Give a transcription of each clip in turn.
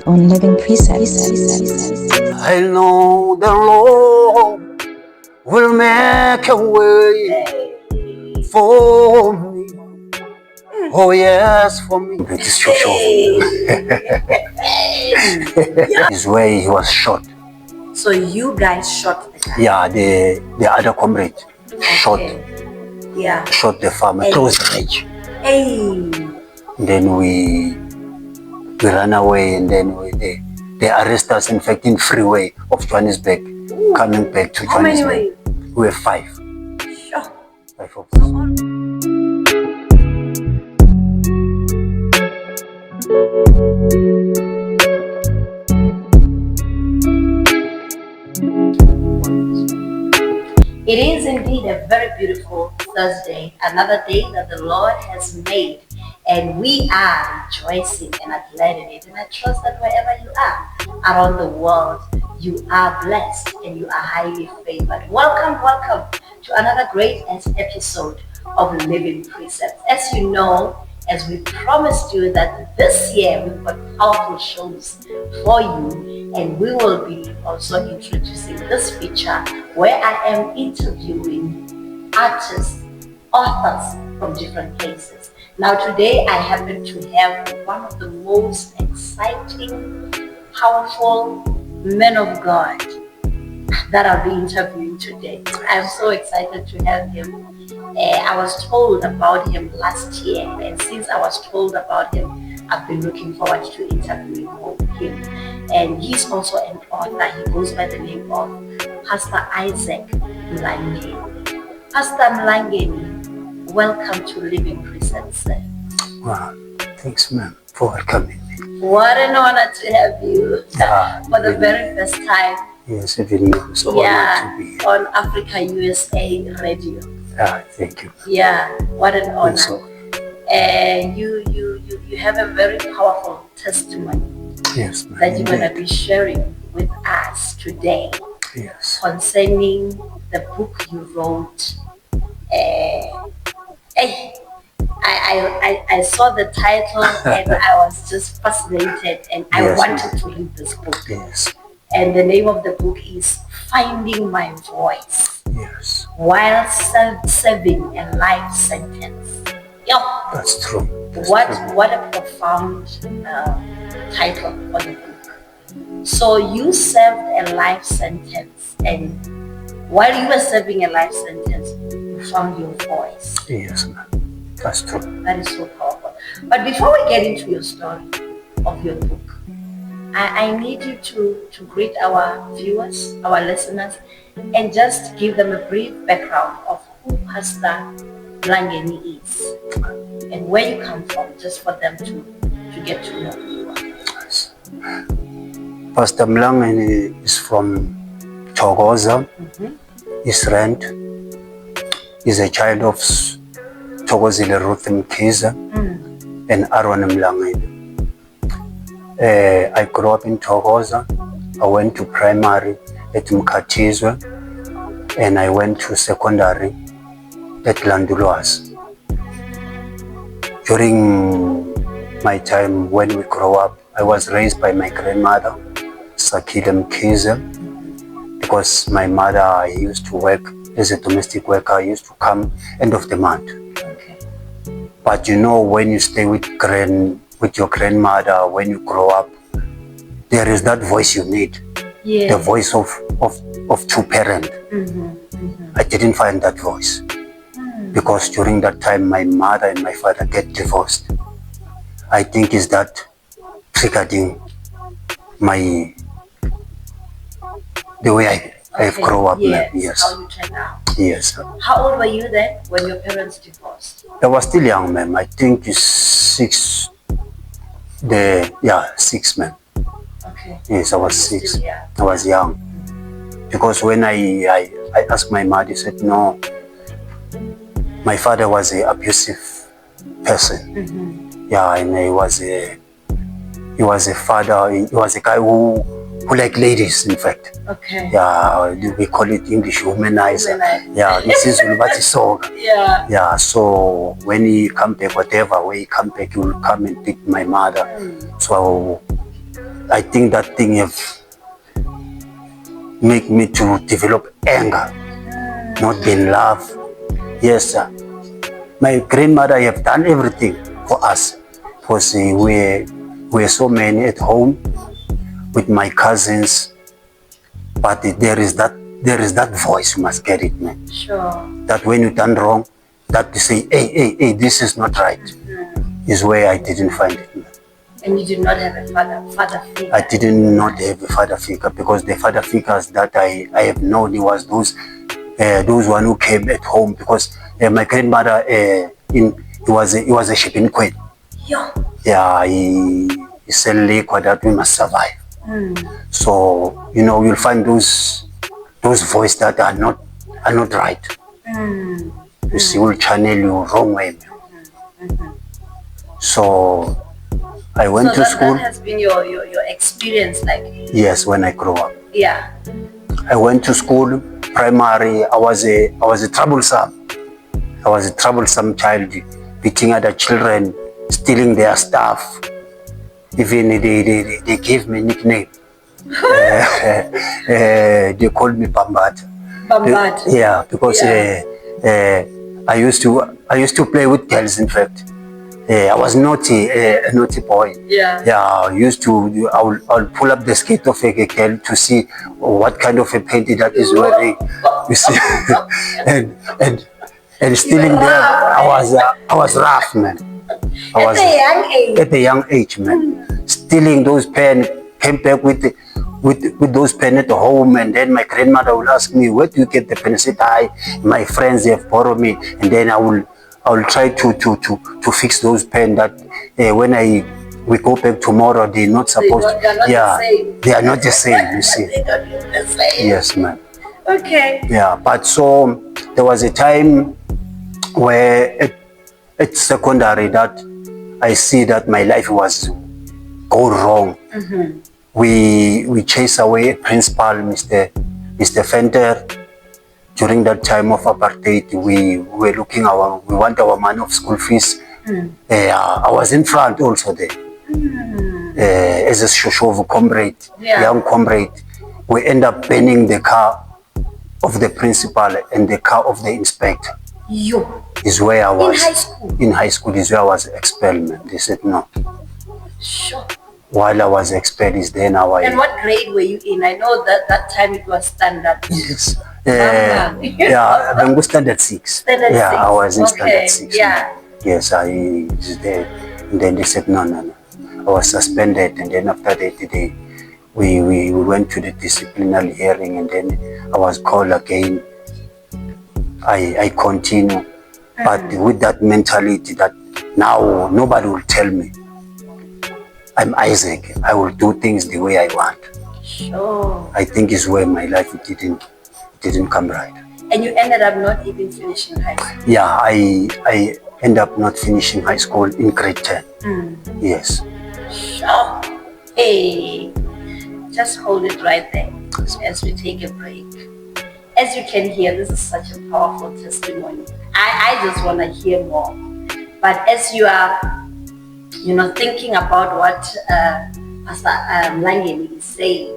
on Living Precepts. I know the Lord will make a way for me. Oh yes, for me. It is sure. Is where he was shot. So you guys shot the guy? Yeah, the other comrade shot the farmer close the range. Then we ran away, and then they arrest us, in fact, in freeway of Johannesburg. Coming back to Johannesburg. How many were you? We were 5. Sure. 5 of us. It is indeed a very beautiful Thursday, another day that the Lord has made, and we are rejoicing and are glad in it. And I trust that wherever you are around the world, you are blessed and you are highly favored. Welcome to another great episode of Living Precepts. As you know, as we promised you that this year we've got powerful shows for you, and we will be also introducing this feature where I am interviewing artists, authors from different places. Now today I happen to have one of the most exciting, powerful men of God that I'll be interviewing today. I'm so excited to have him. I was told about him last year, and since I was told about him, I've been looking forward to interviewing him. And he's also an author. He goes by the name of Pastor Isaac Mlangeni. Pastor Mlangeni, welcome to Living Precepts. Wow, thanks, ma'am, for welcoming me. What an honor to have you for the very first time. Yes, even me. So honored to be here. On Africa USA Radio. Thank you. Yeah, what an honor. And you have a very powerful testimony. Yes, ma'am. That you're going to be sharing with us today. Yes. Concerning the book you wrote. I saw the title and I was just fascinated, and I wanted to read this book. Yes. And the name of the book is Finding My Voice. Yes. While serving a life sentence. Yeah. That's true. What a profound title for the book. So you served a life sentence, and while you were serving a life sentence, you found your voice. Yes, ma'am. That's true. That is so powerful. But before we get into your story of your book, I need you to greet our viewers, our listeners, and just give them a brief background of who Pastor Mlangeni is and where you come from, just for them to get to know who you are. Yes. Pastor Mlangeni is from Thokoza, Israel. He's a child of Thokozile Ruth Mkhize and Aaron Mlangeni. I grew up in Thokoza. I went to primary at Mkhatizwe, and I went to secondary at Landulwas. During my time when we grew up, I was raised by my grandmother, Sakile Mkhize, because my mother used to work as a domestic worker. I used to come end of the month. Okay. But you know, when you stay with your grandmother, when you grow up, there is that voice you need. Yeah. The voice of two parents. I didn't find that voice because during that time my mother and my father get divorced. I think is that triggering the way I've grown up. Yes. How you turned out. Yes. How old were you then when your parents divorced? I was still young, ma'am. I think it's 6. 6, ma'am. Okay. Yes, I was 6. I was young. Because when I asked my mother, she said, no, my father was an abusive person. Yeah, and he was a father, he was a guy who liked ladies, in fact. Okay. Yeah, we call it English womanizer. Yeah, this is Ulbati song. Yeah. Yeah, so when he come back, whatever way he come back, he will come and pick my mother. So I think that thing have make me to develop anger, not being love. Yes, sir. My grandmother have done everything for us because we are so many at home with my cousins, but there is that voice, you must get it, man. Sure. That when you done wrong, that you say, hey, this is not right, is where I didn't find it, man. And you did not have a father figure? I did not have a father figure, because the father figures that I have known, it was those one who came at home, because my grandmother he was a shipping queen. Yeah, he sell liquor that we must survive. So you'll find those voices that are not right. You see, will channel you wrong way. So I went to school. That has been your experience, like? Yes, when I grew up. Yeah. I went to school, primary. I was a troublesome. I was a troublesome child, beating other children, stealing their stuff. Even they gave me nickname. They called me Bambat. Bambat. Yeah, because I used to play with girls. In fact, I was naughty, a naughty boy. Yeah. Yeah, I'll pull up the skirt of a girl to see what kind of a panty that is wearing. You see, and stealing there, I was rough, man. At a young age. At a young age, man. Stealing those pen, came back with those pen at home, and then my grandmother will ask me, where do you get the pen? I said, my friends have borrowed me, and then I will try to fix those pen that when we go back tomorrow, they're not supposed to. They are not the same, you see. They don't look the same. Yes, man. Okay. Yeah, but so there was a time where at secondary that I see that my life was going wrong. We chased away principal, Mr. Fenter. During that time of apartheid, we want our money of school fees. I was in front also there. As a Shoshovu comrade, young comrade. We end up burning the car of the principal and the car of the inspector. Is where I was. In high school? In high school is where I was expelled. They said no. Sure. While I was expelled is then how I... And what grade were you in? I know that time it was standard. Yes. Yeah, I was standard 6. Standard 6. I was in standard 6. Yeah. Yes, I was there. And then they said no. I was suspended, and then after that we went to the disciplinary hearing, and then I was called again. I continue, but with that mentality that now nobody will tell me I'm Isaac. I will do things the way I want. Sure. I think is where my life didn't come right. And you ended up not even finishing high school? Yeah, I end up not finishing high school in grade 10. Yes. Sure. Hey, just hold it right there as we take a break. As you can hear, this is such a powerful testimony. I just want to hear more. But as you are, thinking about what Pastor Mlangeni is saying,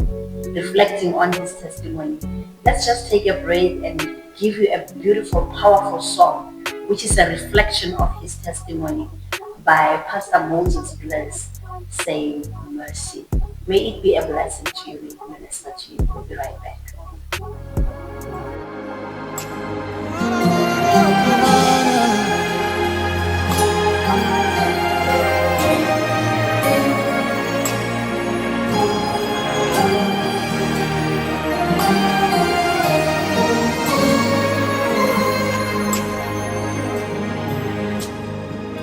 reflecting on his testimony, let's just take a break and give you a beautiful, powerful song, which is a reflection of his testimony by Pastor Moses Bless, saying mercy. May it be a blessing to you, minister to you. We'll be right back.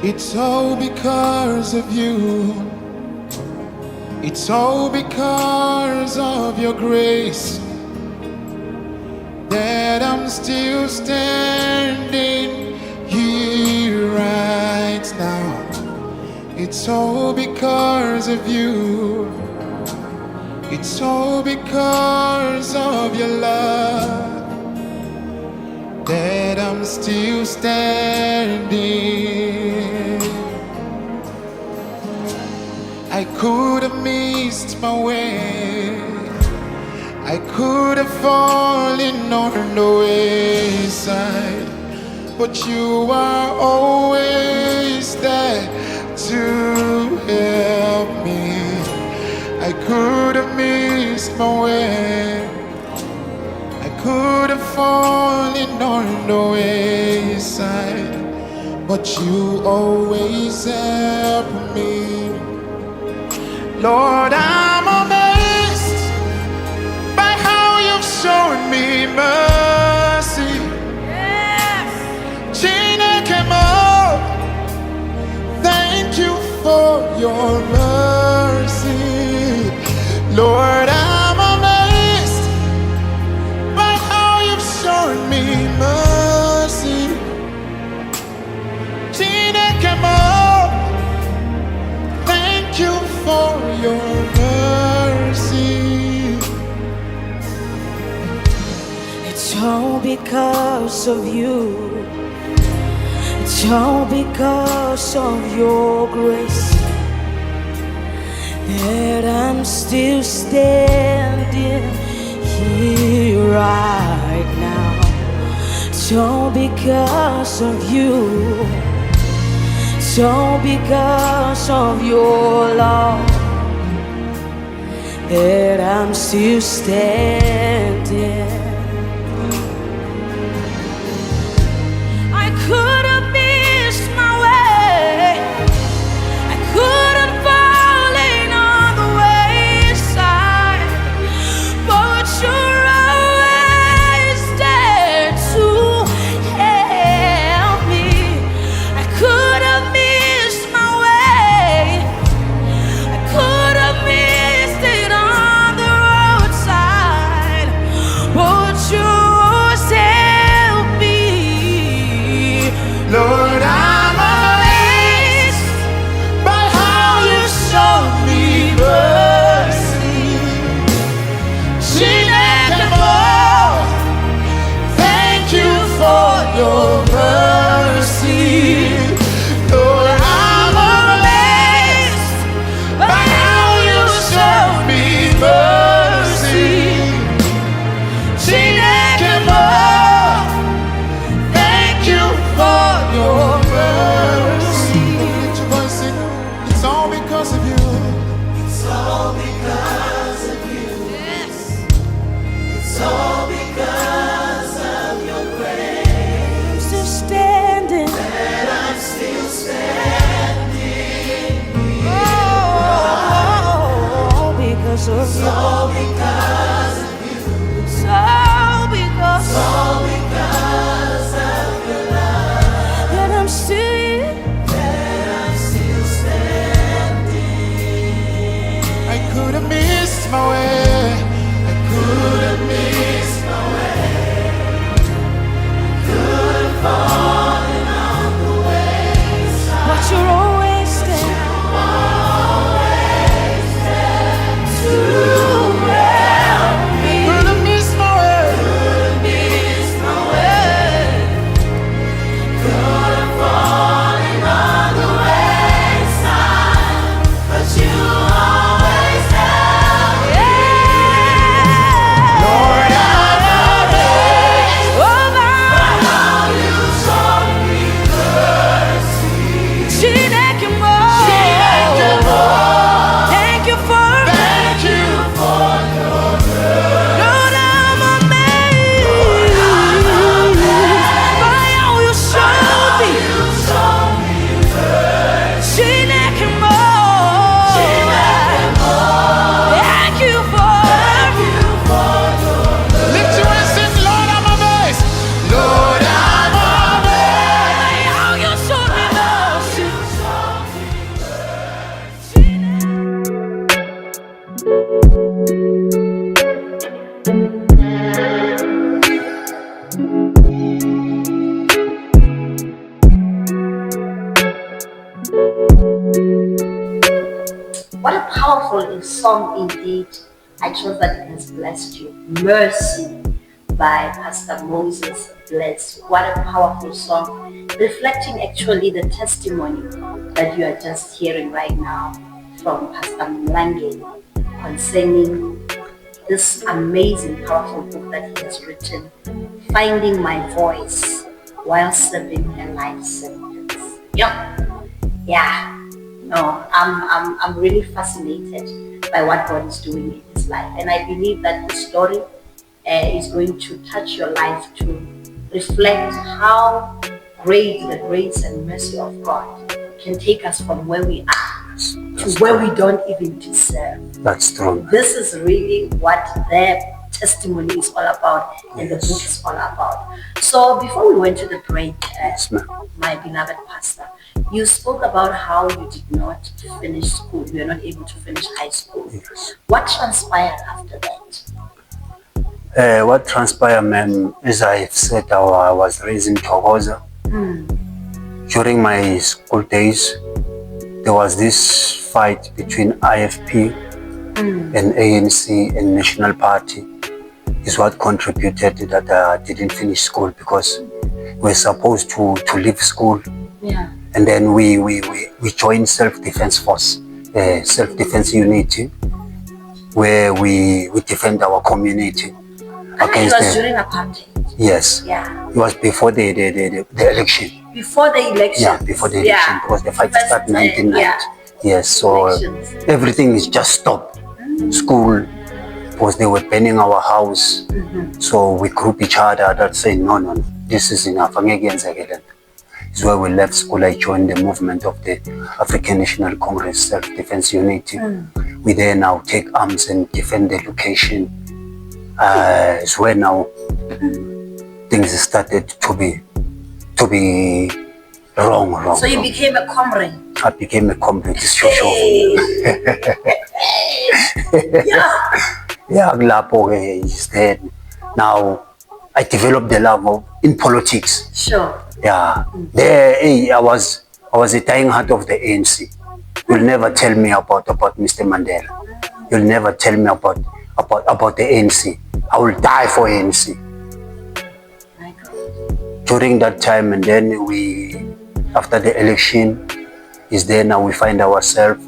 It's all because of you. It's all because of your grace that I'm still standing here right now. It's all because of you. It's all because of your love that I'm still standing. I could have missed my way. I could have fallen on the wayside, but you are always there to help me. I could have missed my way. I could have fallen on the wayside, but you always help me. Lord, I'm amazed by how you've shown me mercy. Yes. Chineke, thank you for your mercy. Lord, I'm amazed by how you've shown me mercy. Chineke, thank you for your mercy. It's all because of you. It's all because of your grace that I'm still standing here right now. It's all because of you. It's all because of your love that I'm still standing. I could have missed my way. I could have fallen on the wayside, but you're always there to help me. I could have missed my way. I could have missed it on the roadside, but you always help me. Lord, I'm amazed by how you showed me mercy. Chineke, thank you for your mercy. Lord, I'm amazed by how you showed me mercy. Chineke, thank you for your mercy. Lift your voice, sing. It's all because of you. It's all because of you. Yes. It's all because of your grace. I'm still standing. And I'm still standing. Oh, because of It's you. all because of you. It's all because It's all because of your love. that I'm still here. That I'm still standing. I could have missed my way. I could have missed my way. Could have fallen on the wayside. But you're always there. Always there To help me. could have missed my way. Could have missed my way. Could have fallen on the wayside, but you always help me. Yeah. Lord, I'm amazed Oh, my. how you showed me mercy. Chineke, Chineke, thank you for thank you for your mercy. Lord, I'm amazed by how you showed me. You showed me mercy. Chineke, thank you for Lift your hands, sing, Lord, I'm amazed. Lord, I'm amazed. how you showed me mercy. What a powerful song indeed. I trust that it has blessed you. Mercy by Pastor Moses Bless. What a powerful song, reflecting actually the testimony that you are just hearing right now. from Pastor Mlangeni concerning this amazing, powerful book that he has written, Finding My Voice While Serving a Life Sentence. Yeah. No, I'm really fascinated by what God is doing in his life, and I believe that this story is going to touch your life to reflect how great the grace and mercy of God can take us from where we are to where we don't even deserve. That's true. This is really what their testimony is all about, and the book is all about. So before we went to the break, my beloved pastor, you spoke about how you did not finish school. You were not able to finish high school. Yes. What transpired after that? What transpired, ma'am, as I've said, I was raised in Thokoza. During my school days, there was this fight between IFP and ANC and National Party. Is what contributed that I didn't finish school, because we're supposed to leave school. Yeah. And then we joined self-defense force, self-defense unity, where we defend our community against it was during apartheid. Yes. Yeah. It was before the election. Before the election. Yeah, before the election, because the fight started in 1990. Yes, so everything is just stopped. School, because they were burning our house. So we group each other that say, no, this is enough. It's where we left school. I joined the movement of the African National Congress Self-Defense Unity. We there now take arms and defend the location. It's where now things started to be wrong. So you became a comrade. I became a comrade. Yeah, is dead. Now I developed the love in politics. Sure. Yeah, there I was a dying heart of the ANC. You'll never tell me about Mr. Mandela. You'll never tell me about the ANC. I will die for ANC. During that time, and then after the election, is there now we find ourselves,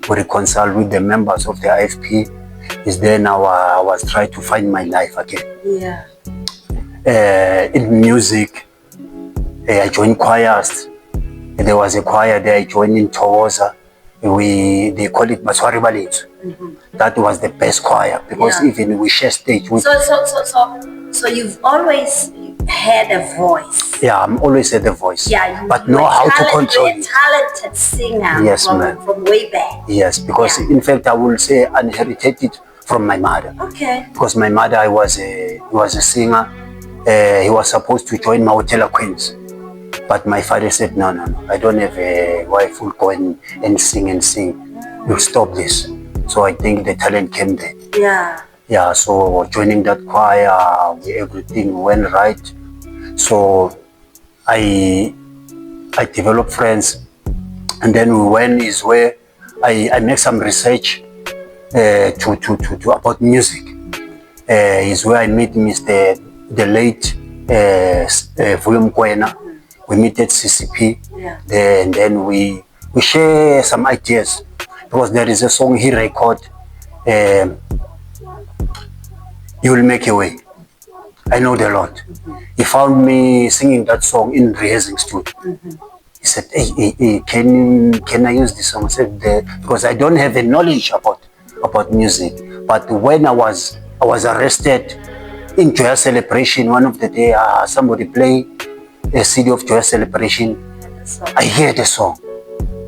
we reconcile with the members of the IFP. Is there now I was trying to find my life again. Yeah. In music. I joined choirs. There was a choir there I joined in Thokoza. They call it Maswari Balethu. That was the best choir, because even we share stage with. So you've always had a voice. Yeah, I'm always had a voice. Yeah, but know how to control it. You're a talented singer. Yes, from way back. Yes, because in fact I will say I inherited it from my mother. Okay. Because my mother was a singer. He was supposed to join Mahotela Queens. But my father said, no, I don't have a wife who will go and sing. You'll stop this. So I think the talent came there. Yeah. Yeah, so joining that choir, everything went right. So I developed friends. And then we went is where I made some research to about music. Is where I met the late Vuyo Mkwena. We meet at CCP, and then we share some ideas, because there is a song he recorded, You Will Make a Way. I know the Lord. He found me singing that song in rehearsing studio. He said, hey, can I use this song? I said, because I don't have a knowledge about music. But when I was arrested in Joyous Celebration, one of the day, somebody played a CD of Joyous Celebration. I hear the song.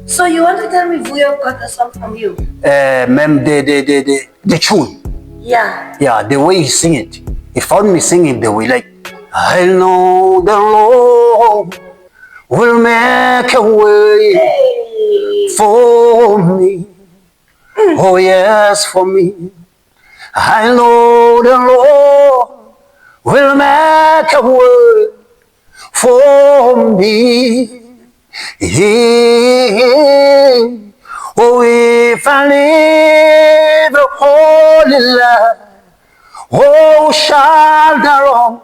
So you want to tell me Vuyo got the song from you? Ma'am, the tune. Yeah. Yeah, the way he sing it. He found me singing the way like, I know the Lord will make a way for me. Oh yes, for me. I know the Lord will make a way for me. Oh, if I live a holy life, oh, shall the wrong,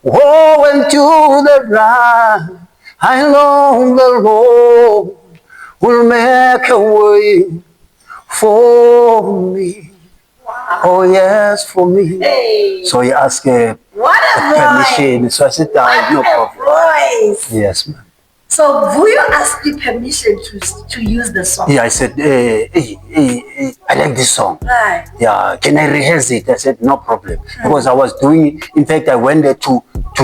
oh, into the right, I know the Lord will make a way for me. Oh yes, for me. Hey. So he asked What a permission. voice! So I said, What no a problem. voice! Yes, ma'am. So Vuyo asked you permission to use the song. Yeah, I said, I like this song. Right. Yeah, can I rehearse it? I said, no problem. Because I was doing, in fact, I went there to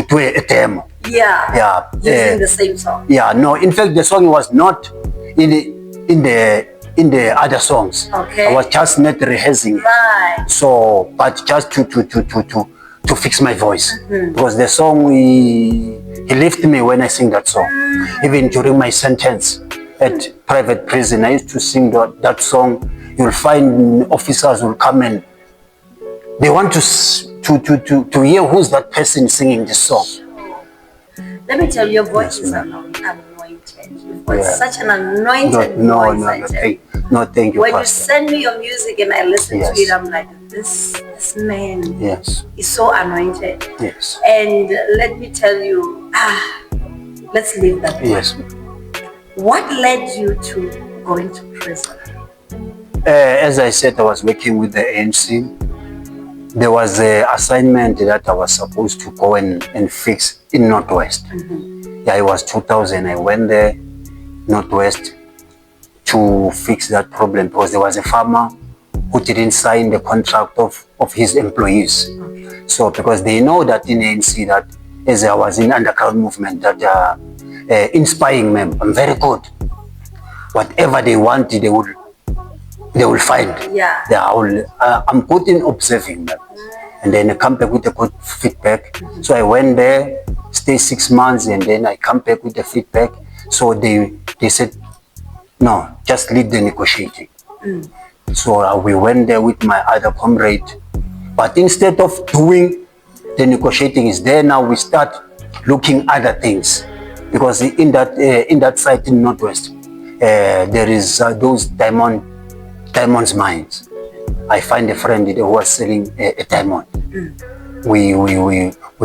do a demo. Yeah. Yeah. Using the same song. Yeah, no, in fact, the song was not in the other songs. Okay. I was just not rehearsing it. Right. So, but just to fix my voice. Because the song, he lifted me when I sing that song. Even during my sentence at private prison, I used to sing that song. You'll find officers will come and they want to hear who's that person singing this song. Let me tell you, your voice Yes, is ma'am. anointed. You've got such an anointed No, voice. thank you, When you Pastor. send me your music and I listen Yes. to it, I'm like, this man Yes, is so anointed. yes, And let me tell you, let's leave that. yes. What led you to going to prison? As I said, I was working with the ANC. There was an assignment that I was supposed to go and fix in Northwest. Yeah, it was 2000. I went there, Northwest, to fix that problem because there was a farmer who didn't sign the contract of his employees. So because they know that in ANC that as I was in underground movement that inspiring them, I'm very good. Whatever they want, they will find. Yeah. I'm good in observing them. And then I come back with a good feedback. So I went there, stay 6 months, and then I come back with the feedback. So they said, no, just lead the negotiating. So we went there with my other comrade. But instead of doing the negotiating is there, now we start looking other things. Because in that site in Northwest, there is those diamonds mines. I find a friend who was selling a diamond. We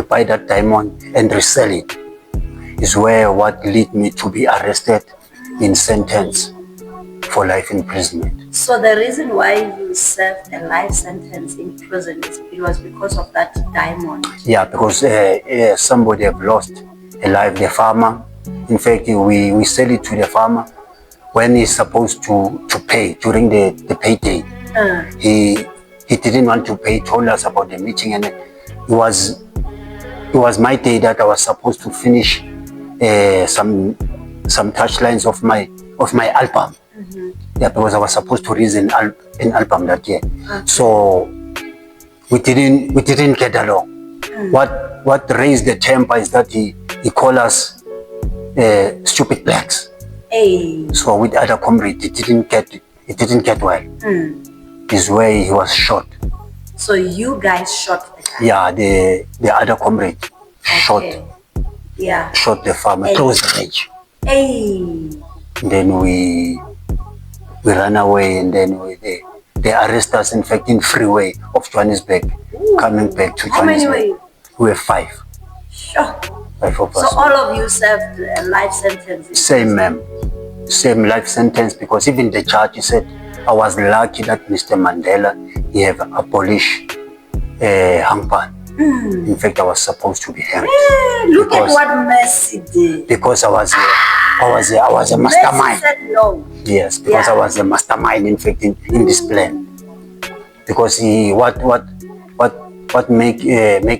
buy that diamond and resell it. Is where what led me to be arrested and sentenced for life imprisonment. So the reason why you served a life sentence in prison it was because of that diamond. Yeah, because somebody have lost a life, the farmer. In fact, we sell it to the farmer when he's supposed to pay during the payday. He didn't want to pay. Told us about the meeting, and it was my day that I was supposed to finish some touchlines of my album. Yeah, because I was supposed to release an album that year. So we didn't get along. What raised the temper is that he called us stupid blacks. Hey. So with other comrades, it didn't get well. Is where he was shot. So you guys shot the guy? Yeah, the other comrade shot the farmer, close range. Hey. Then we ran away, and then they arrest us, in fact, in freeway of Johannesburg, coming back to How many Johannesburg. were you? We were 5. Sure. 5 of So us. all of you served a life sentence? Same, ma'am. Same life sentence, because even the judge, he said, I was lucky that Mr. Mandela, he have abolished hangpan. In fact, I was supposed to be hanged. Look at what Mercy did. Because I was a mastermind. Mercy said no. Yes, because I was a mastermind, in fact, in this plan. Because he what make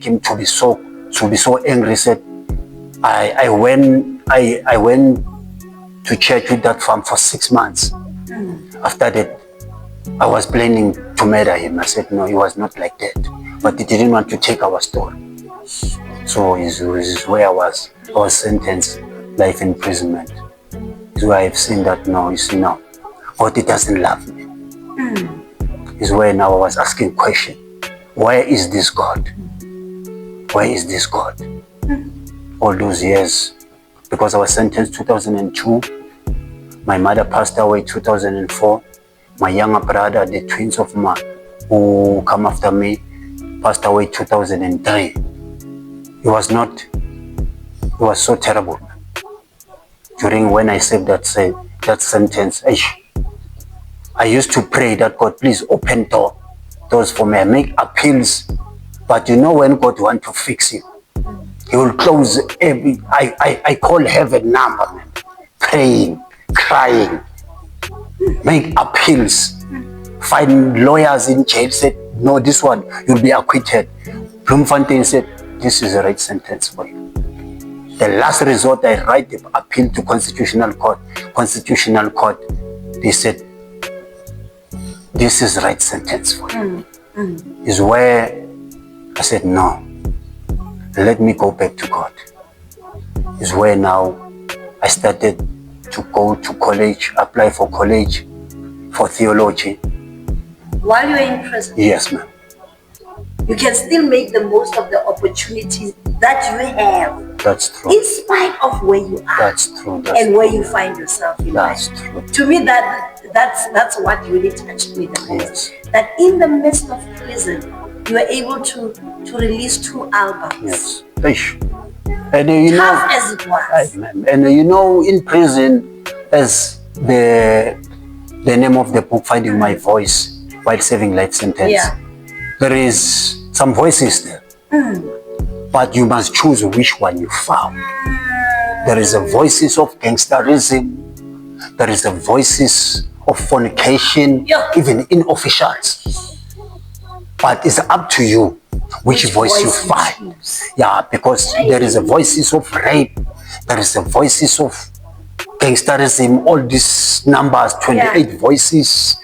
him to be so angry. Said I went to church with that farm for 6 months. After that, I was planning to murder him. I said no, he was not like that, but he didn't want to take our story. So this is where I was sentenced life imprisonment. Is where I've seen that now. You see now, God, he doesn't love me. Is where now I was asking question, where is this God? Where is this God? All those years, because I was sentenced 2002. My mother passed away 2004. My younger brother, the twins of mine who come after me, passed away 2003. It was so terrible. I used to pray that God, please open doors for me. I make appeals. But you know when God wants to fix you, He will close every... I call heaven number, man. Praying, crying, make appeals, find lawyers in jail, said, no, this one, you'll be acquitted. Bloemfontein said, this is the right sentence for you. The last resort, I write the appeal to Constitutional Court. Constitutional Court, they said, this is the right sentence for you. Is where I said, no, let me go back to God. Is where now I started to go to college, apply for college, for theology. While you're in prison? Yes, ma'am. You can still make the most of the opportunities that you have. That's true. In spite of where you are. That's true. That's and where you find yourself in That's life. true. To me, that's what really touched me the most. Yes. That in the midst of prison, you were able to release 2 albums. Yes. And you know, tough as it was. And you know, in prison, as the name of the book, Finding My Voice While Serving Life Sentence, yeah. There is some voices there. But you must choose which one you found. There is the voices of gangsterism. There is the voices of fornication, yeah. even in officials. But it's up to you which voice you find. Yeah, because there is the voices of rape. There is the voices of gangsterism. All these numbers, 28 voices,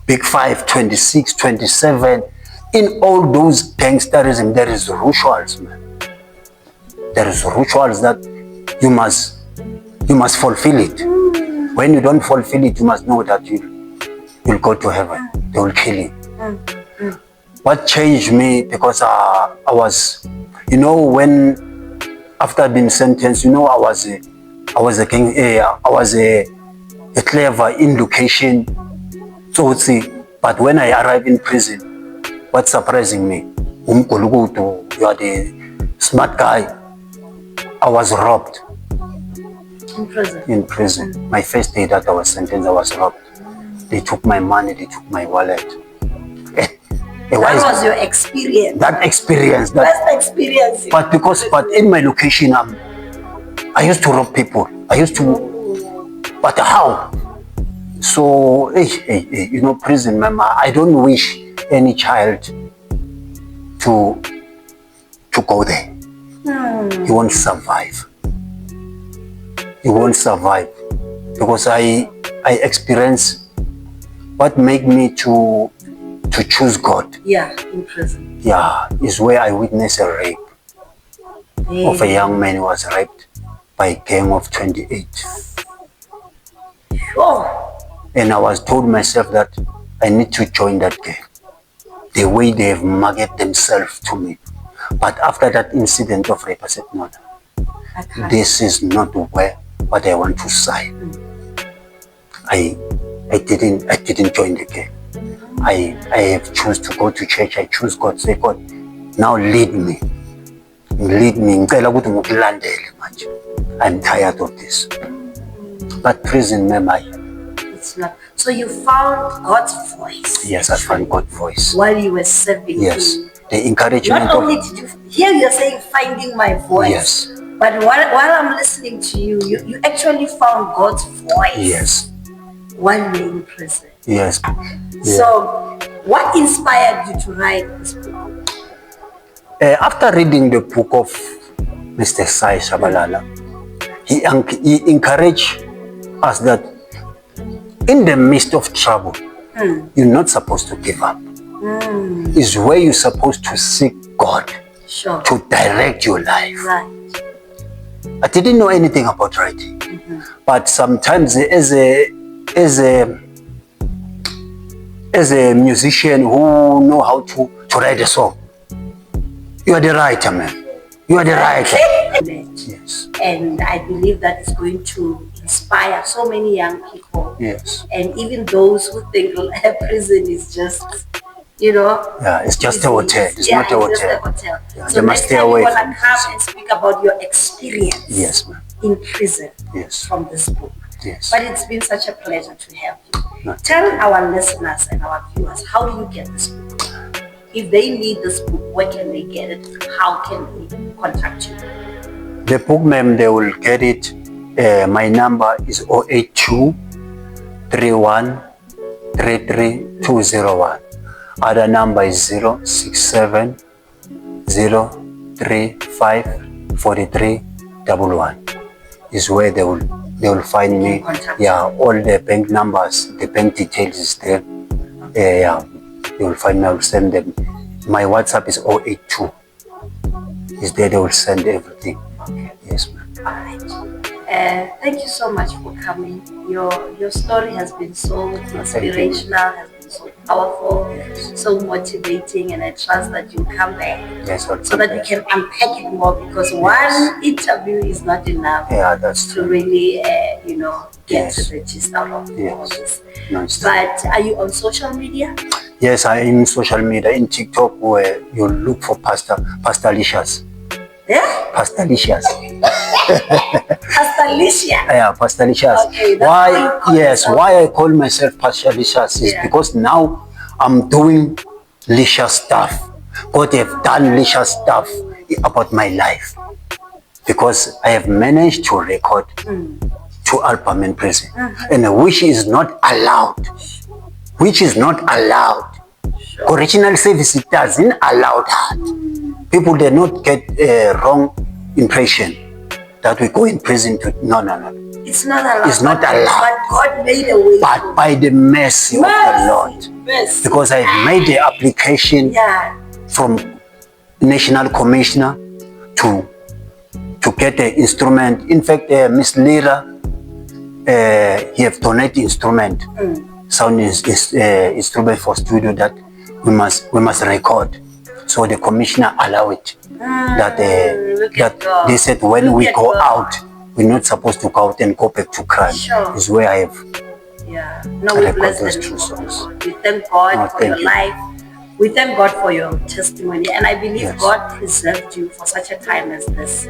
Big 5, 26, 27. In all those gangsterism, there is rituals, man. There is rituals that you must fulfill it. When you don't fulfill it, you must know that you'll go to heaven. They will kill you. What changed me, because I was, you know, when after being sentenced, you know, I was a clever in location. So see, but when I arrived in prison, what's surprising me, you are the smart guy. I was robbed. In prison? In prison. My first day that I was sentenced, I was robbed. They took my money, they took my wallet. That was your experience? That experience. Best experience. But in my location, I used to rob people. But how? So, you know, prison, mama, I don't wish any child to go there. He won't survive. He won't survive. Because I experienced what made me to choose God. Yeah, in prison. Yeah, is where I witnessed a rape of a young man who was raped by a gang of 28. Sure. And I was told myself that I need to join that gang. The way they have marketed themselves to me. But after that incident of rape, I said, no, this is not what I want to sign. I didn't join the gang. I have chosen to go to church. I choose God. Say, God, now lead me. Lead me. I'm tired of this. But prison, it's not. So you found God's voice? Yes, I found God's voice. While you were serving? Yes. The encouragement. Not only did you, here you're saying finding my voice. Yes. But while I'm listening to you, you actually found God's voice. Yes. While you're in prison. Yes. So, what inspired you to write this book? After reading the book of Mr. Sai Shabalala, he encouraged us that in the midst of trouble, you're not supposed to give up. It's where you're supposed to seek God to direct your life. Right. I didn't know anything about writing, but sometimes as a musician who know how to write a song, you are the writer, man. You are the writer. Yes. And I believe that it's going to inspire so many young people. Yes. And even those who think prison is just, you know. Yeah, it's just a hotel. It's not a hotel. Just a hotel. Yeah, so next time you want to come and speak about your experience. Yes, ma'am. In prison. Yes. From this book. Yes. But it's been such a pleasure to have you. No. Tell our listeners and our viewers, how do you get this book? If they need this book, where can they get it? How can they contact you? The book, ma'am, they will get it. My number is 082 31 33 201. Other number is 067 035 43 11. Is where they will find me. Yeah, all the bank numbers, the bank details is there. Yeah, they will find me. I will send them. My WhatsApp is 082. Is there? They will send everything. Okay. Yes, ma'am. All right. Thank you so much for coming. Your story has been so inspirational, has been so powerful, so motivating, and I trust that you'll come back so that we can unpack it more, because one interview is not enough to really, get to the gist out of all this. Nice. But are you on social media? Yes, I am in social media, in TikTok, where you look for Pastalicious. Yeah? Pastalicious. Pastalicious. Yeah, Pastalicious. Okay, why? Yes, why I call myself Pastalicious is because now I'm doing licious stuff. God have done licious stuff about my life, because I have managed to record 2 albums in prison, and which is not allowed. Sure. Correctional service, it doesn't allow that. People do not get a wrong impression that we go in prison to. No. It's not allowed. It's not allowed. But God made a way. But by the mercy of the Lord. Mercy. Because I've made the application from National Commissioner to get the instrument. In fact, Miss Lira, he have donated instrument, sound instrument for studio that we must record. So the commissioner allowed it. That they said when we go out, we're not supposed to go out and go back to crime. Sure. Is where I have. Yeah. No, we bless those them. 2 songs. We thank God for your life. We thank God for your testimony, and I believe God preserved you for such a time as this,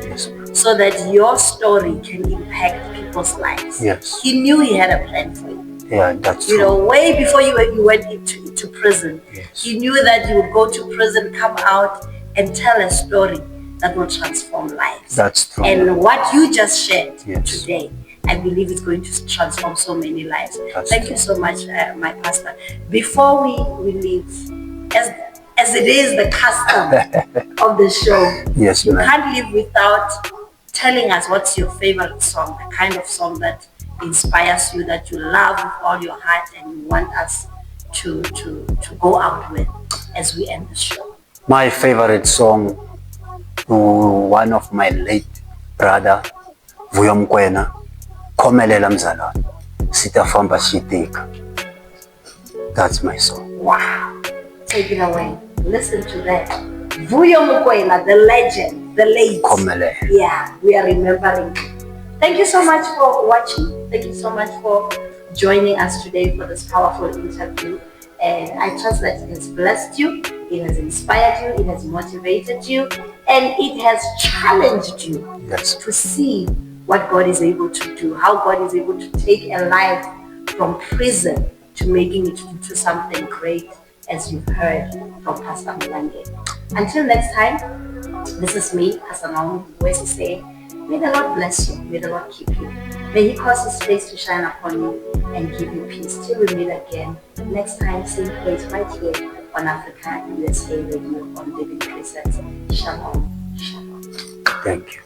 so that your story can impact people's lives. Yes. He knew He had a plan for you. Yeah, that's true. Way before you went into prison, He knew that you would go to prison, come out, and tell a story that will transform lives. That's true. And what you just shared today, I believe it's going to transform so many lives. Thank you so much, my pastor. Before we leave, as it is the custom of the show, you can't live without telling us what's your favorite song, the kind of song that inspires you, that you love with all your heart, and you want us to go out with as we end the show. My favorite song, one of my late brother, Mlangeni, Komelela Mzalwane, Sitafamba Shitika. That's my song. Wow. Take it away. Listen to that. Mlangeni, the legend, the late. Komelela. Yeah, we are remembering. Thank you so much for watching. Thank you so much for joining us today for this powerful interview. And I trust that it has blessed you, it has inspired you, it has motivated you, and it has challenged you to see what God is able to do, how God is able to take a life from prison to making it into something great, as you've heard from Pastor Mlangeni. Until next time, this is me, Pastor Naomi, where to say, may the Lord bless you, may the Lord keep you, may He cause His face to shine upon you and give you peace. Till we meet again next time, same place, right here on Africa USA Radio on Living Presence. Shalom, shalom. Thank you.